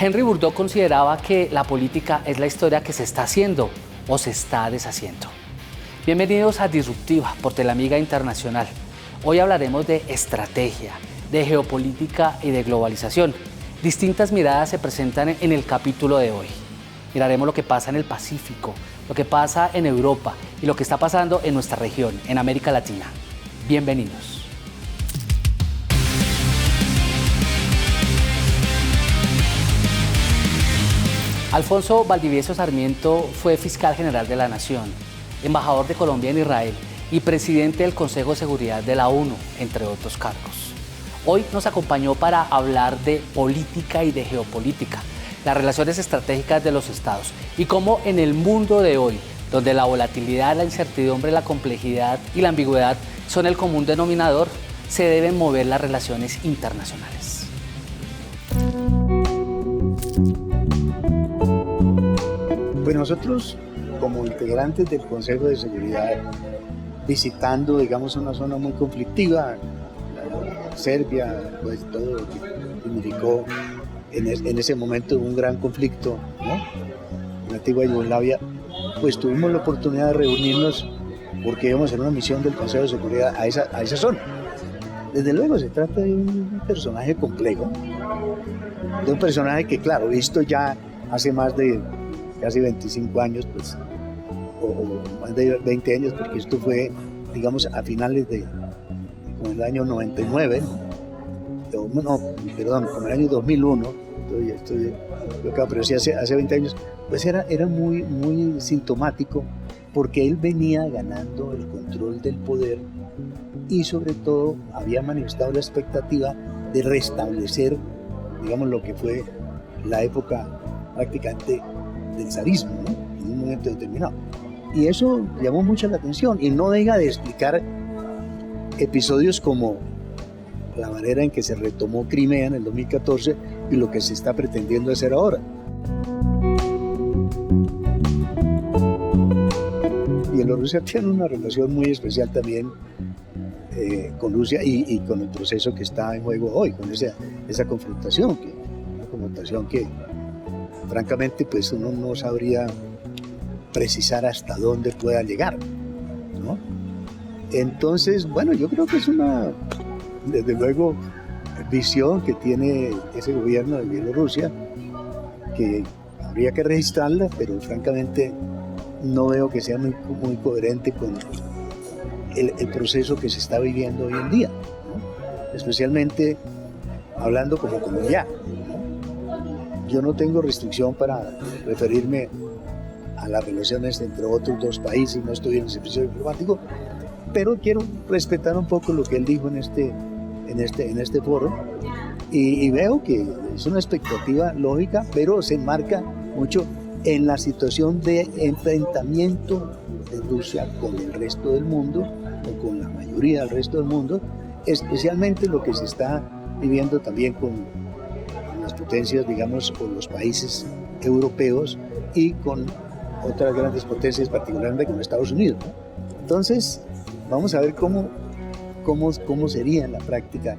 Henry Bourdieu consideraba que la política es la historia que se está haciendo o se está deshaciendo. Bienvenidos a Disruptiva por Telamiga Internacional. Hoy hablaremos de estrategia, de geopolítica y de globalización. Distintas miradas se presentan en el capítulo de hoy. Miraremos lo que pasa en el Pacífico, lo que pasa en Europa y lo que está pasando en nuestra región, en América Latina. Bienvenidos. Alfonso Valdivieso Sarmiento fue fiscal general de la Nación, embajador de Colombia en Israel y presidente del Consejo de Seguridad de la ONU, entre otros cargos. Hoy nos acompañó para hablar de política y de geopolítica, las relaciones estratégicas de los estados y cómo en el mundo de hoy, donde la volatilidad, la incertidumbre, la complejidad y la ambigüedad son el común denominador, se deben mover las relaciones internacionales. Pues nosotros, como integrantes del Consejo de Seguridad, visitando, digamos, una zona muy conflictiva, Serbia, pues todo lo que significó en ese momento un gran conflicto, ¿no? En la antigua Yugoslavia, pues tuvimos la oportunidad de reunirnos porque íbamos en una misión del Consejo de Seguridad a esa zona. Desde luego se trata de un personaje complejo, de un personaje que, claro, visto ya hace más de casi 25 años, pues, o más de 20 años, porque esto fue, digamos, a finales como el año 99, como el año 2001, pero sí hace 20 años, pues era muy, muy sintomático, porque él venía ganando el control del poder y sobre todo había manifestado la expectativa de restablecer, digamos, lo que fue la época prácticamente del zarismo, ¿no? En un momento determinado. Y eso llamó mucho la atención y no deja de explicar episodios como la manera en que se retomó Crimea en el 2014 y lo que se está pretendiendo hacer ahora. Bielorrusia tiene una relación muy especial también con Rusia y con el proceso que está en juego hoy, con esa confrontación, que francamente pues uno no sabría precisar hasta dónde pueda llegar, ¿no? Entonces, bueno, yo creo que es una, desde luego, visión que tiene ese gobierno de Bielorrusia, que habría que registrarla, pero francamente no veo que sea muy coherente con el proceso que se está viviendo hoy en día, ¿no? Especialmente hablando como colombiano, ¿no? Yo no tengo restricción para referirme a las relaciones entre otros dos países, no estoy en el servicio diplomático, pero quiero respetar un poco lo que él dijo en este foro y veo que es una expectativa lógica, pero se enmarca mucho en la situación de enfrentamiento de Rusia con el resto del mundo o con la mayoría del resto del mundo, especialmente lo que se está viviendo también con las potencias, digamos, con los países europeos y con otras grandes potencias, particularmente con Estados Unidos, ¿no? Entonces, vamos a ver cómo sería en la práctica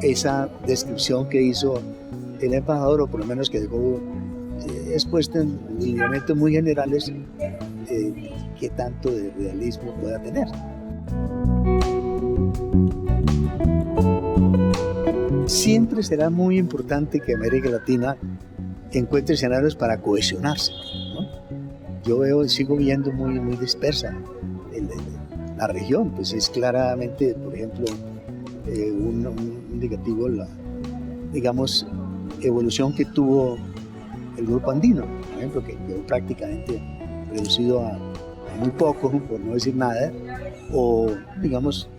esa descripción que hizo el embajador, o por lo menos que dejó expuesta en lineamientos muy generales, qué tanto de realismo pueda tener. Siempre será muy importante que América Latina encuentre escenarios para cohesionarse, ¿no? Yo sigo viendo muy dispersa la región, pues es claramente, por ejemplo, un indicativo la, digamos, evolución que tuvo el grupo andino, por ejemplo, que quedó prácticamente reducido a muy poco, por no decir nada, o digamos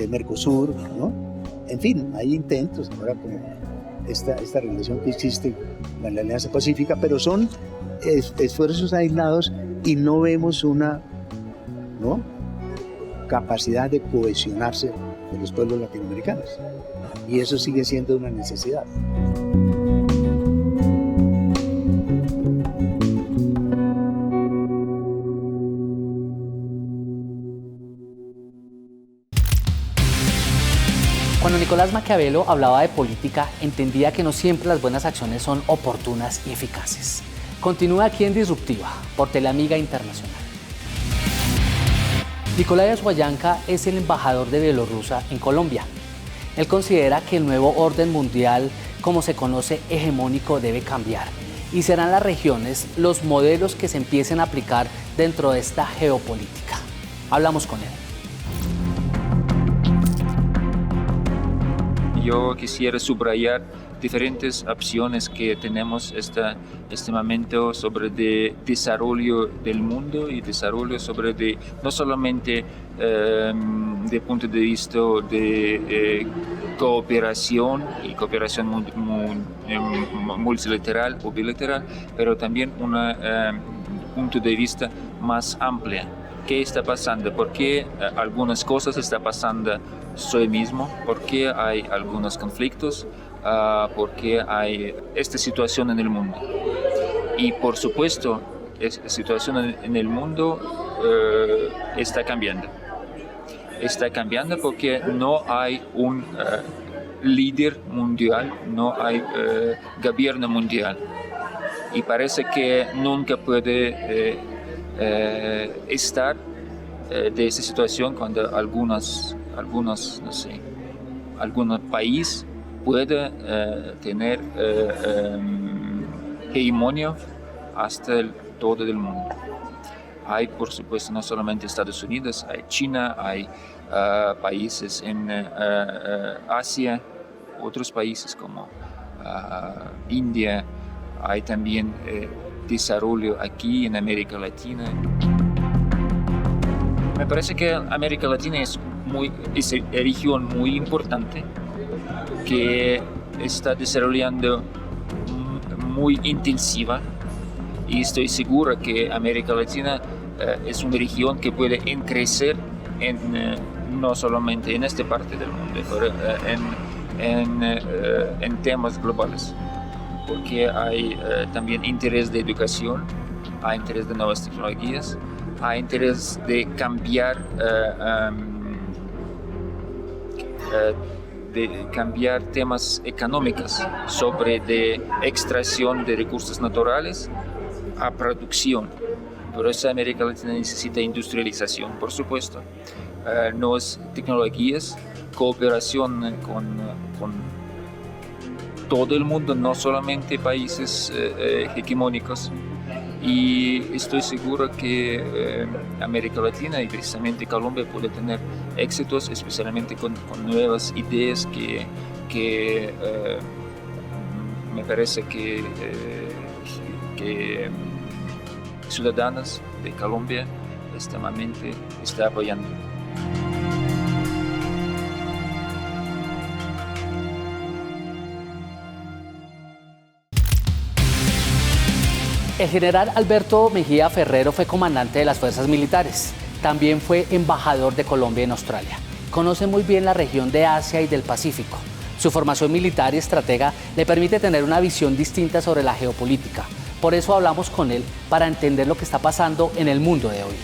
Mercosur, ¿no? En fin, hay intentos ahora como esta relación que existe con la Alianza Pacífica, pero son esfuerzos aislados y no vemos una, ¿no?, capacidad de cohesionarse de los pueblos latinoamericanos. Y eso sigue siendo una necesidad. Cuando Nicolás Maquiavelo hablaba de política, entendía que no siempre las buenas acciones son oportunas y eficaces. Continúa aquí en Disruptiva, por Teleamiga Internacional. Nikolai Ashuayanka es el embajador de Bielorrusia en Colombia. Él considera que el nuevo orden mundial, como se conoce, hegemónico, debe cambiar. Y serán las regiones los modelos que se empiecen a aplicar dentro de esta geopolítica. Hablamos con él. Yo quisiera subrayar diferentes opciones que tenemos este momento sobre el desarrollo del mundo y desarrollo sobre no solamente desde el punto de vista de cooperación y cooperación multilateral o bilateral, pero también un punto de vista más amplio. ¿Qué está pasando? ¿Por qué algunas cosas están pasando hoy mismo? ¿Por qué hay algunos conflictos? ¿Por qué hay esta situación en el mundo? Y por supuesto, esta situación en el mundo está cambiando. Está cambiando porque no hay un líder mundial, no hay gobierno mundial. Y parece que nunca puede estar de esa situación cuando algunos países pueden tener hegemonía hasta todo el mundo. Hay, por supuesto, no solamente Estados Unidos, hay China, hay países en Asia, otros países como India, hay también desarrollo aquí en América Latina. Me parece que América Latina es una región muy importante que está desarrollando muy intensiva y estoy seguro que América Latina es una región que puede crecer no solamente en esta parte del mundo, pero en temas globales, porque hay también interés de educación, hay interés de nuevas tecnologías, hay interés de cambiar temas económicos sobre de extracción de recursos naturales a producción. Por eso América Latina necesita industrialización, por supuesto, nuevas tecnologías, cooperación con todo el mundo, no solamente países hegemónicos. Y estoy seguro que América Latina y precisamente Colombia puede tener éxitos, especialmente con nuevas ideas que me parece que ciudadanos de Colombia extremadamente están apoyando. El general Alberto Mejía Ferrero fue comandante de las fuerzas militares. También fue embajador de Colombia en Australia. Conoce muy bien la región de Asia y del Pacífico. Su formación militar y estratega le permite tener una visión distinta sobre la geopolítica. Por eso hablamos con él para entender lo que está pasando en el mundo de hoy.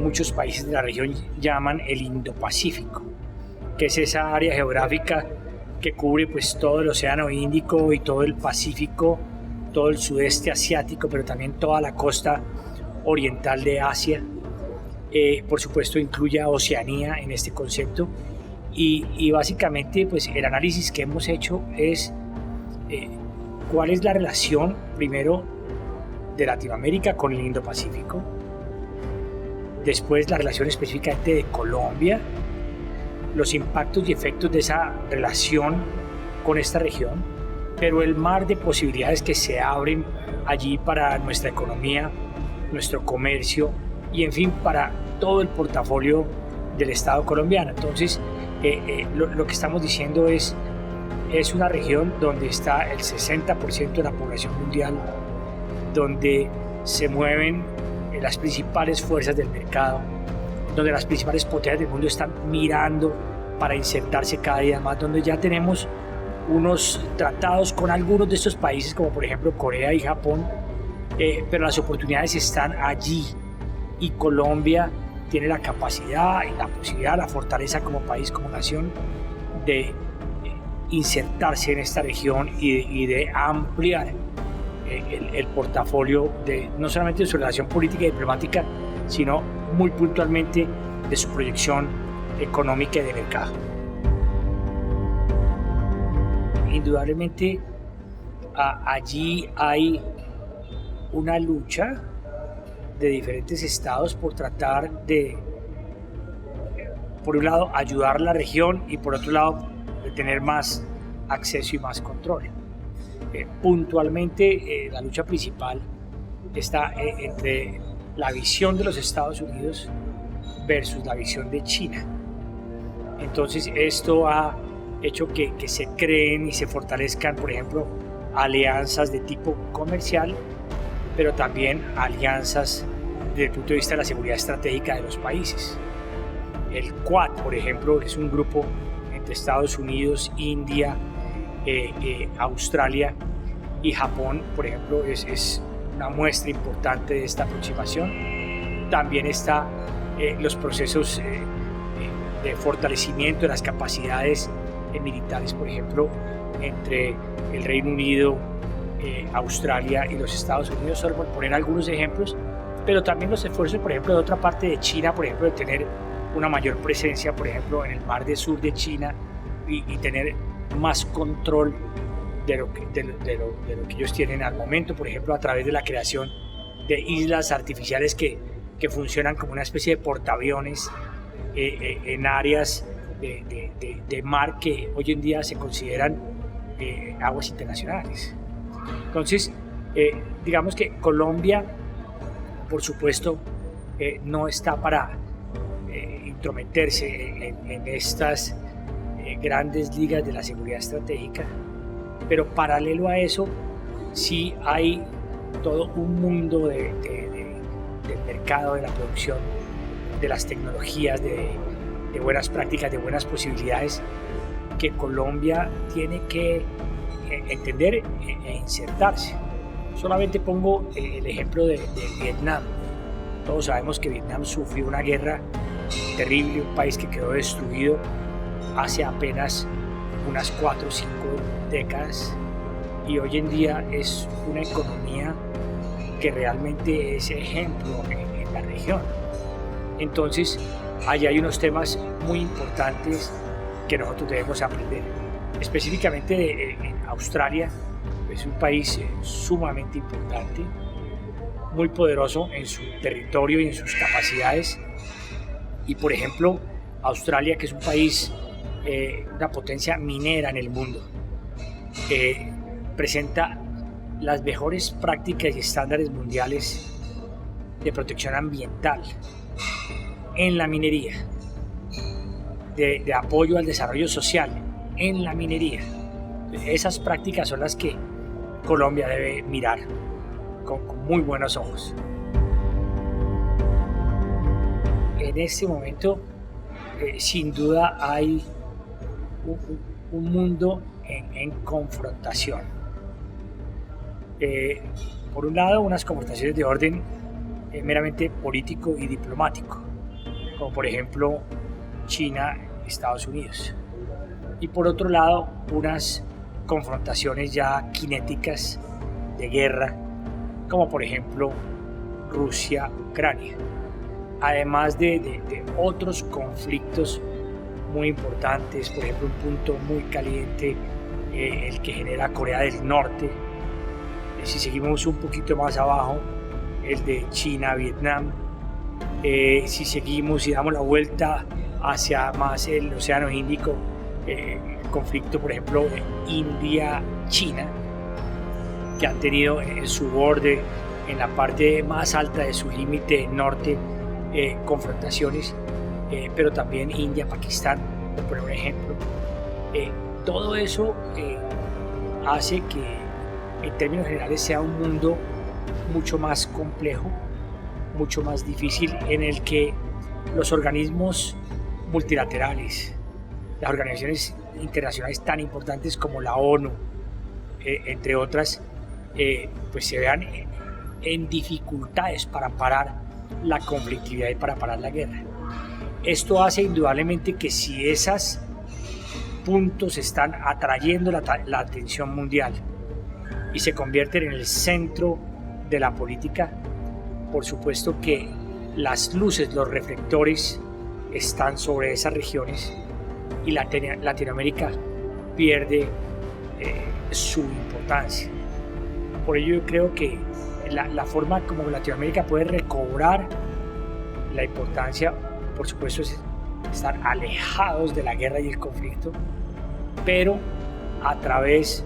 Muchos países de la región llaman el Indo-Pacífico, que es esa área geográfica que cubre pues todo el Océano Índico y todo el Pacífico, todo el sudeste asiático, pero también toda la costa oriental de Asia. Por supuesto incluye a Oceanía en este concepto y básicamente pues el análisis que hemos hecho es cuál es la relación primero de Latinoamérica con el Indo-Pacífico, después la relación específicamente de Colombia, los impactos y efectos de esa relación con esta región, pero el mar de posibilidades que se abren allí para nuestra economía, nuestro comercio y en fin para todo el portafolio del Estado colombiano. Entonces lo que estamos diciendo es una región donde está el 60% de la población mundial, donde se mueven las principales fuerzas del mercado, donde las principales potencias del mundo están mirando para insertarse cada día más, donde ya tenemos unos tratados con algunos de estos países, como por ejemplo Corea y Japón, pero las oportunidades están allí y Colombia tiene la capacidad y la posibilidad, la fortaleza como país, como nación, de insertarse en esta región y de ampliar el portafolio no solamente de su relación política y diplomática, sino muy puntualmente de su proyección económica y de mercado. Indudablemente allí hay una lucha de diferentes estados por tratar de, por un lado, ayudar a la región y por otro lado, de tener más acceso y más control. Puntualmente, la lucha principal está entre la visión de los Estados Unidos versus la visión de China. Entonces, esto ha hecho que se creen y se fortalezcan, por ejemplo, alianzas de tipo comercial, pero también alianzas desde el punto de vista de la seguridad estratégica de los países. El Quad, por ejemplo, es un grupo entre Estados Unidos, India, Australia y Japón, por ejemplo, es una muestra importante de esta aproximación. También está los procesos de fortalecimiento de las capacidades militares, por ejemplo, entre el Reino Unido, Australia y los Estados Unidos, solo por poner algunos ejemplos, pero también los esfuerzos, por ejemplo, de otra parte de China, por ejemplo, de tener una mayor presencia, por ejemplo, en el mar del sur de China y tener más control de lo que ellos tienen al momento, por ejemplo, a través de la creación de islas artificiales que funcionan como una especie de portaaviones en áreas de mar que hoy en día se consideran aguas internacionales. Entonces, digamos que Colombia, por supuesto, no está para intrometerse en estas grandes ligas de la seguridad estratégica, pero paralelo a eso sí hay todo un mundo del mercado, de la producción, de las tecnologías, de buenas prácticas, de buenas posibilidades que Colombia tiene que entender e insertarse. Solamente pongo el ejemplo de Vietnam. Todos sabemos que Vietnam sufrió una guerra terrible, un país que quedó destruido hace apenas unas 4 o 5 décadas, y hoy en día es una economía que realmente es ejemplo en la región. Entonces, allí hay unos temas muy importantes que nosotros debemos aprender. Específicamente en Australia, es un país sumamente importante, muy poderoso en su territorio y en sus capacidades. Y por ejemplo, Australia, que es un país, una potencia minera en el mundo, presenta las mejores prácticas y estándares mundiales de protección ambiental en la minería, de apoyo al desarrollo social en la minería. Esas prácticas son las que Colombia debe mirar con muy buenos ojos. En este momento, sin duda, hay un mundo en confrontación. Por un lado, unas confrontaciones de orden meramente político y diplomático, como por ejemplo China y Estados Unidos. Y por otro lado, unas confrontaciones ya cinéticas de guerra, como por ejemplo Rusia-Ucrania. Además de otros conflictos muy importantes, por ejemplo un punto muy caliente, el que genera Corea del Norte. Si seguimos un poquito más abajo, el de China-Vietnam. Si seguimos y damos la vuelta hacia más el Océano Índico, el conflicto, por ejemplo, de India-China, que han tenido en su borde, en la parte más alta de su límite norte, confrontaciones, pero también India-Pakistán, por poner un ejemplo. Todo eso hace que, en términos generales, sea un mundo mucho más complejo, mucho más difícil, en el que los organismos multilaterales, las organizaciones internacionales tan importantes como la ONU, entre otras, pues se vean en dificultades para parar la conflictividad y para parar la guerra. Esto hace indudablemente que si esos puntos están atrayendo la atención mundial y se convierten en el centro de la política, por supuesto que las luces, los reflectores están sobre esas regiones y Latinoamérica pierde su importancia. Por ello yo creo que la forma como Latinoamérica puede recobrar la importancia, por supuesto, es estar alejados de la guerra y el conflicto, pero a través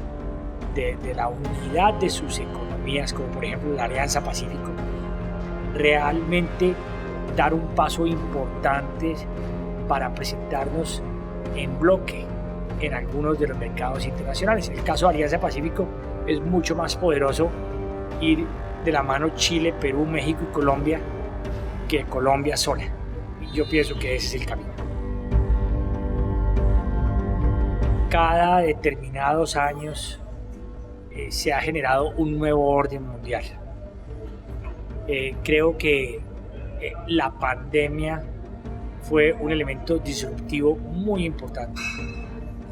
de la unidad de sus economías, como por ejemplo la Alianza Pacífico, realmente dar un paso importante para presentarnos en bloque en algunos de los mercados internacionales. En el caso de Alianza Pacífico es mucho más poderoso ir de la mano Chile, Perú, México y Colombia que Colombia sola. Y yo pienso que ese es el camino. Cada determinados años se ha generado un nuevo orden mundial. Creo que la pandemia fue un elemento disruptivo muy importante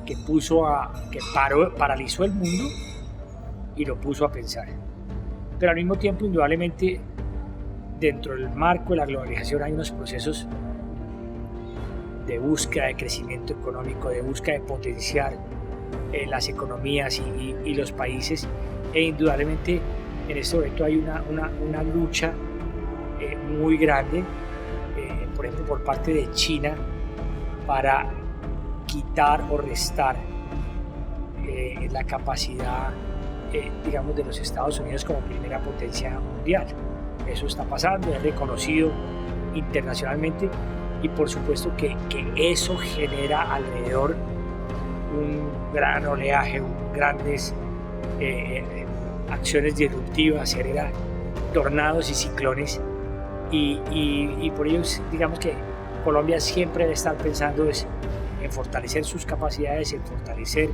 que paralizó el mundo y lo puso a pensar. Pero al mismo tiempo, indudablemente, dentro del marco de la globalización hay unos procesos de búsqueda de crecimiento económico, de búsqueda de potenciar las economías y los países, e indudablemente en este momento hay una lucha muy grande, por ejemplo por parte de China, para quitar o restar la capacidad digamos de los Estados Unidos como primera potencia mundial. Eso está pasando, es reconocido internacionalmente, y por supuesto que eso genera alrededor un gran oleaje, grandes acciones disruptivas, genera tornados y ciclones, y por ello digamos que Colombia siempre debe estar pensando en fortalecer sus capacidades, en fortalecer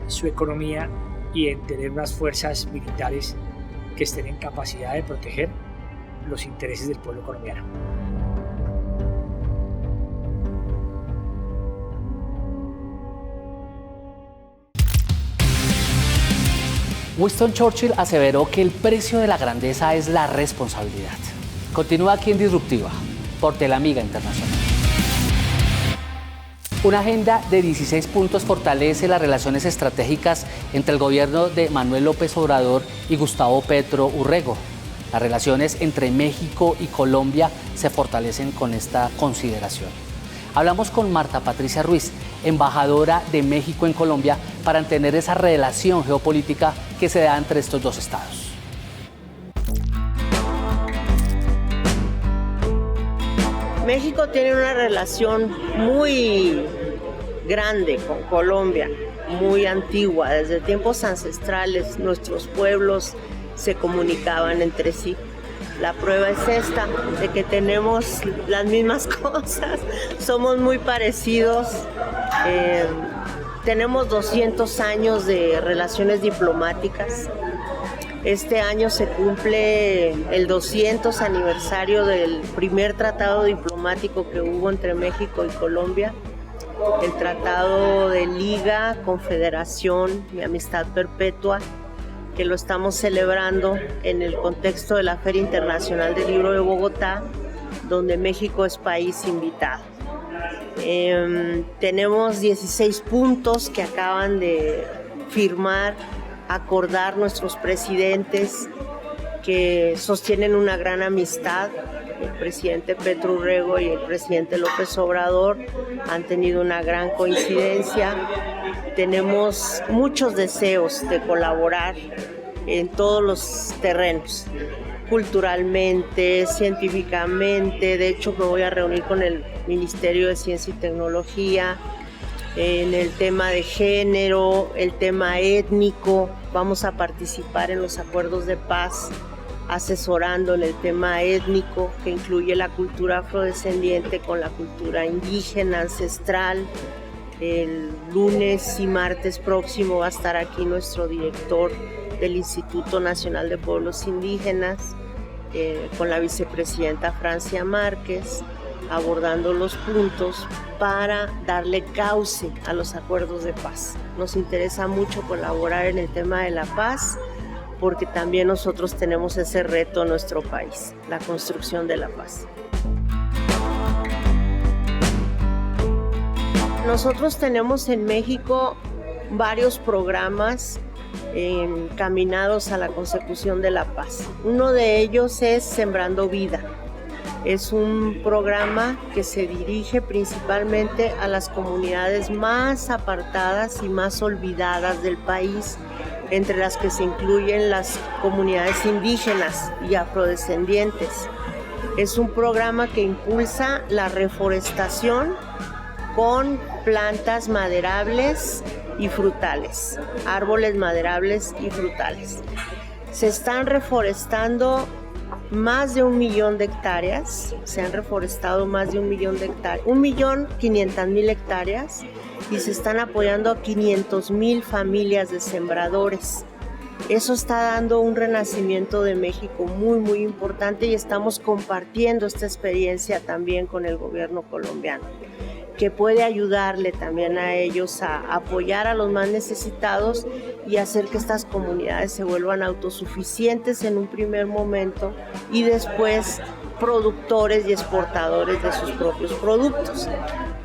su economía y en tener unas fuerzas militares que estén en capacidad de proteger los intereses del pueblo colombiano. Winston Churchill aseveró que el precio de la grandeza es la responsabilidad. Continúa aquí en Disruptiva, por Telamiga Internacional. Una agenda de 16 puntos fortalece las relaciones estratégicas entre el gobierno de Manuel López Obrador y Gustavo Petro Urrego. Las relaciones entre México y Colombia se fortalecen con esta consideración. Hablamos con Marta Patricia Ruiz, embajadora de México en Colombia, para entender esa relación geopolítica que se da entre estos dos estados. México tiene una relación muy grande con Colombia, muy antigua. Desde tiempos ancestrales nuestros pueblos se comunicaban entre sí. La prueba es esta, de que tenemos las mismas cosas, somos muy parecidos. Tenemos 200 años de relaciones diplomáticas. Este año se cumple el 200 aniversario del primer tratado diplomático que hubo entre México y Colombia, el Tratado de Liga, Confederación y Amistad Perpetua, que lo estamos celebrando en el contexto de la Feria Internacional del Libro de Bogotá, donde México es país invitado. Tenemos 16 puntos que acaban de firmar, acordar nuestros presidentes, que sostienen una gran amistad. El presidente Petro Urrego y el presidente López Obrador han tenido una gran coincidencia. Tenemos muchos deseos de colaborar en todos los terrenos, culturalmente, científicamente. De hecho, me voy a reunir con el Ministerio de Ciencia y Tecnología en el tema de género, el tema étnico. Vamos a participar en los acuerdos de paz, asesorando en el tema étnico, que incluye la cultura afrodescendiente con la cultura indígena, ancestral. El lunes y martes próximo va a estar aquí nuestro director del Instituto Nacional de Pueblos Indígenas. con la vicepresidenta Francia Márquez, abordando los puntos para darle cauce a los acuerdos de paz. Nos interesa mucho colaborar en el tema de la paz, porque también nosotros tenemos ese reto en nuestro país, la construcción de la paz. Nosotros tenemos en México varios programas encaminados a la consecución de la paz. Uno de ellos es Sembrando Vida. Es un programa que se dirige principalmente a las comunidades más apartadas y más olvidadas del país, entre las que se incluyen las comunidades indígenas y afrodescendientes. Es un programa que impulsa la reforestación con plantas maderables y frutales, árboles maderables y frutales. Se están reforestando más de 1 millón de hectáreas, se han reforestado más de 1 millón de hectáreas, 1.500.000 hectáreas, y se están apoyando a 500.000 familias de sembradores. Eso está dando un renacimiento de México muy, muy importante, y estamos compartiendo esta experiencia también con el gobierno colombiano, que puede ayudarle también a ellos a apoyar a los más necesitados y hacer que estas comunidades se vuelvan autosuficientes en un primer momento y después productores y exportadores de sus propios productos.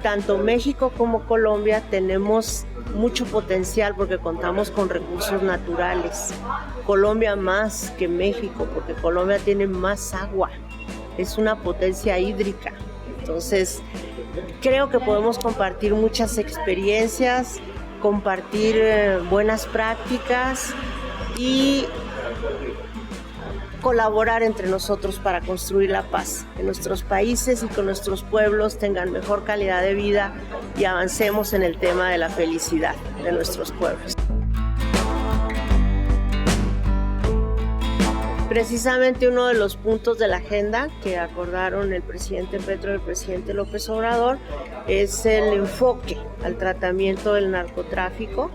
Tanto México como Colombia tenemos mucho potencial porque contamos con recursos naturales. Colombia más que México porque Colombia tiene más agua, es una potencia hídrica. Entonces, creo que podemos compartir muchas experiencias, compartir buenas prácticas y colaborar entre nosotros para construir la paz en nuestros países y que nuestros pueblos tengan mejor calidad de vida y avancemos en el tema de la felicidad de nuestros pueblos. Precisamente uno de los puntos de la agenda que acordaron el presidente Petro y el presidente López Obrador es el enfoque al tratamiento del narcotráfico.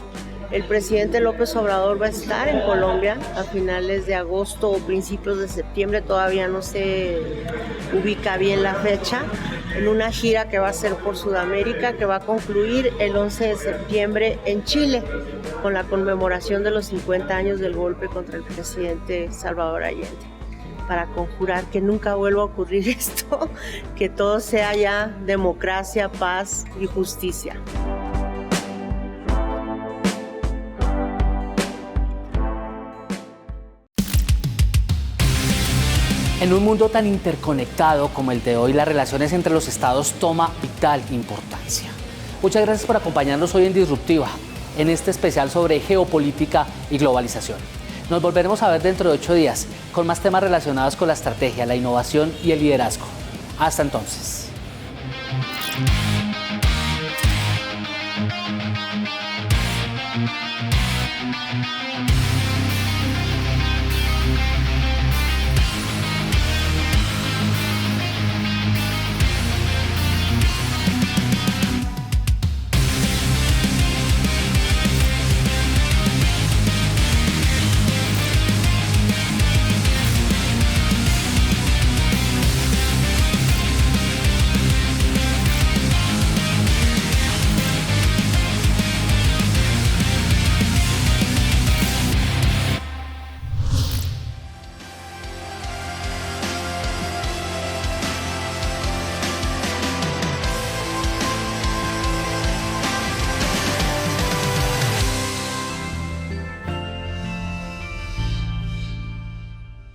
El presidente López Obrador va a estar en Colombia a finales de agosto o principios de septiembre, todavía no se ubica bien la fecha, en una gira que va a hacer por Sudamérica, que va a concluir el 11 de septiembre en Chile, con la conmemoración de los 50 años del golpe contra el presidente Salvador Allende, para conjurar que nunca vuelva a ocurrir esto, que todo sea ya democracia, paz y justicia. En un mundo tan interconectado como el de hoy, las relaciones entre los estados toman vital importancia. Muchas gracias por acompañarnos hoy en Disruptiva, en este especial sobre geopolítica y globalización. Nos volveremos a ver dentro de 8 días con más temas relacionados con la estrategia, la innovación y el liderazgo. Hasta entonces.